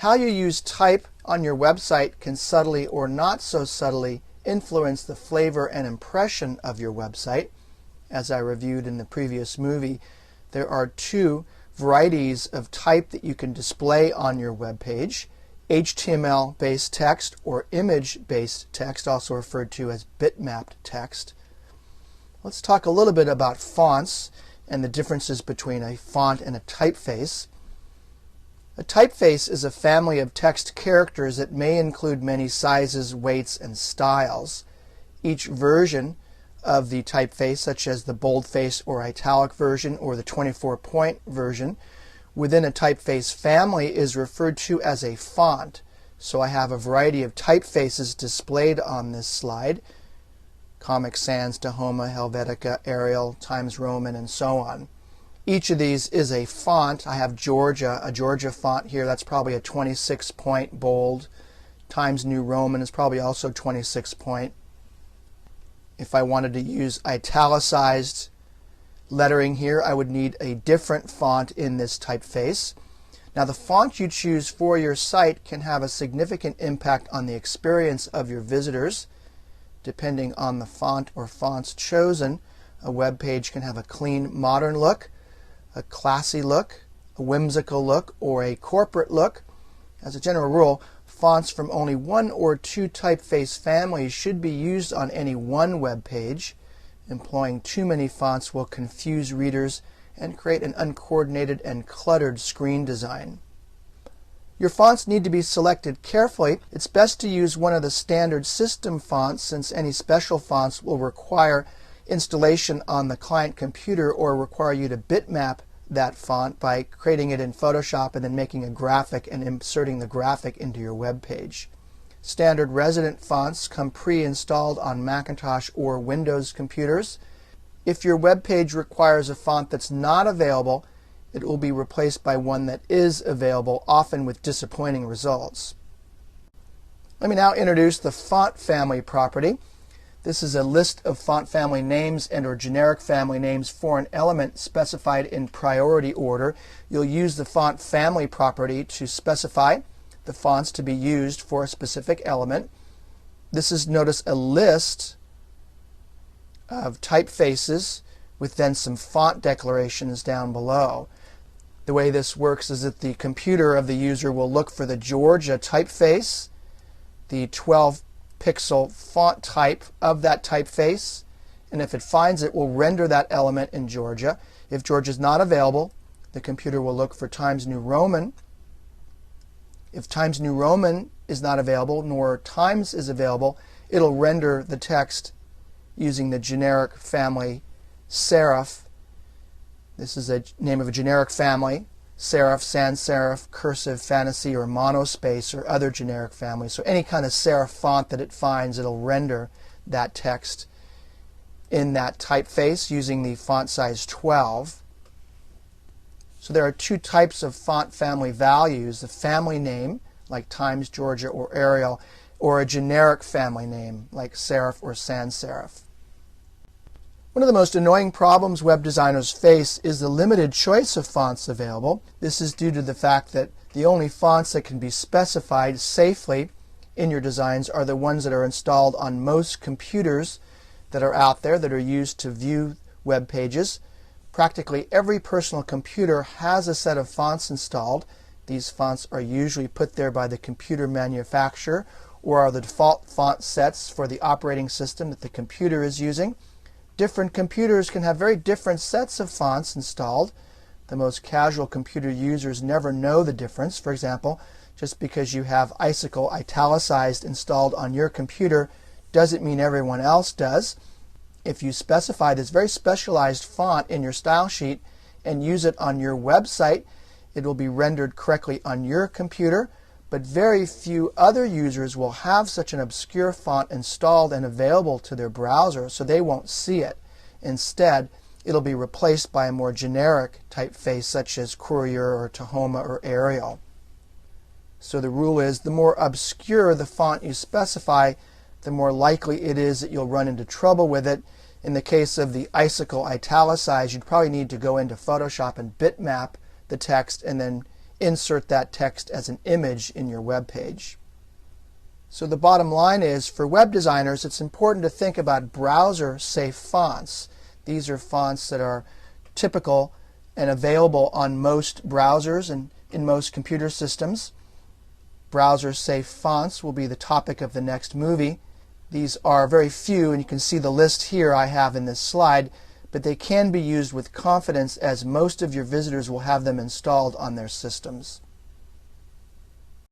How you use type on your website can subtly or not so subtly influence the flavor and impression of your website. As I reviewed in the previous movie, there are two varieties of type that you can display on your web page: HTML-based text or image-based text, also referred to as bitmapped text. Let's talk a little bit about fonts and the differences between a font and a typeface. A typeface is a family of text characters that may include many sizes, weights, and styles. Each version of the typeface, such as the boldface or italic version or the 24-point version, within a typeface family is referred to as a font. So I have a variety of typefaces displayed on this slide: Comic Sans, Tahoma, Helvetica, Arial, Times Roman, and so on. Each of these is a font. I have Georgia, a Georgia font here. That's probably a 26-point bold. Times New Roman is probably also 26-point. If I wanted to use italicized lettering here, I would need a different font in this typeface. Now, the font you choose for your site can have a significant impact on the experience of your visitors. Depending on the font or fonts chosen, a web page can have a clean, modern look, a classy look, a whimsical look, or a corporate look. As a general rule, fonts from only one or two typeface families should be used on any one web page. Employing too many fonts will confuse readers and create an uncoordinated and cluttered screen design. Your fonts need to be selected carefully. It's best to use one of the standard system fonts, since any special fonts will require installation on the client computer or require you to bitmap that font by creating it in Photoshop and then making a graphic and inserting the graphic into your web page. Standard resident fonts come pre-installed on Macintosh or Windows computers. If your web page requires a font that's not available, it will be replaced by one that is available, often with disappointing results. Let me now introduce the font family property. This is a list of font family names and or generic family names for an element specified in priority order. You'll use the font family property to specify the fonts to be used for a specific element. This is, notice, a list of typefaces with then some font declarations down below. The way this works is that the computer of the user will look for the Georgia typeface, the 12-pixel font type of that typeface, and if it finds it, will render that element in Georgia. If Georgia is not available, the computer will look for Times New Roman. If Times New Roman is not available, nor Times is available, it'll render the text using the generic family serif. This is a name of a generic family: serif, sans serif, cursive, fantasy, or monospace, or other generic families. So any kind of serif font that it finds, it'll render that text in that typeface using the font size 12. So there are two types of font family values: the family name, like Times, Georgia, or Arial, or a generic family name, like serif or sans serif. One of the most annoying problems web designers face is the limited choice of fonts available. This is due to the fact that the only fonts that can be specified safely in your designs are the ones that are installed on most computers that are out there that are used to view web pages. Practically every personal computer has a set of fonts installed. These fonts are usually put there by the computer manufacturer or are the default font sets for the operating system that the computer is using. Different computers can have very different sets of fonts installed. The most casual computer users never know the difference. For example, just because you have Icicle italicized installed on your computer doesn't mean everyone else does. If you specify this very specialized font in your style sheet and use it on your website, it will be rendered correctly on your computer, but very few other users will have such an obscure font installed and available to their browser, so they won't see it. Instead, it'll be replaced by a more generic typeface such as Courier or Tahoma or Arial. So the rule is, the more obscure the font you specify, the more likely it is that you'll run into trouble with it. In the case of the Icicle italicized, you'd probably need to go into Photoshop and bitmap the text and then insert that text as an image in your web page. So the bottom line is, for web designers, it's important to think about browser-safe fonts. These are fonts that are typical and available on most browsers and in most computer systems. Browser-safe fonts will be the topic of the next movie. These are very few, and you can see the list here I have in this slide, but they can be used with confidence as most of your visitors will have them installed on their systems.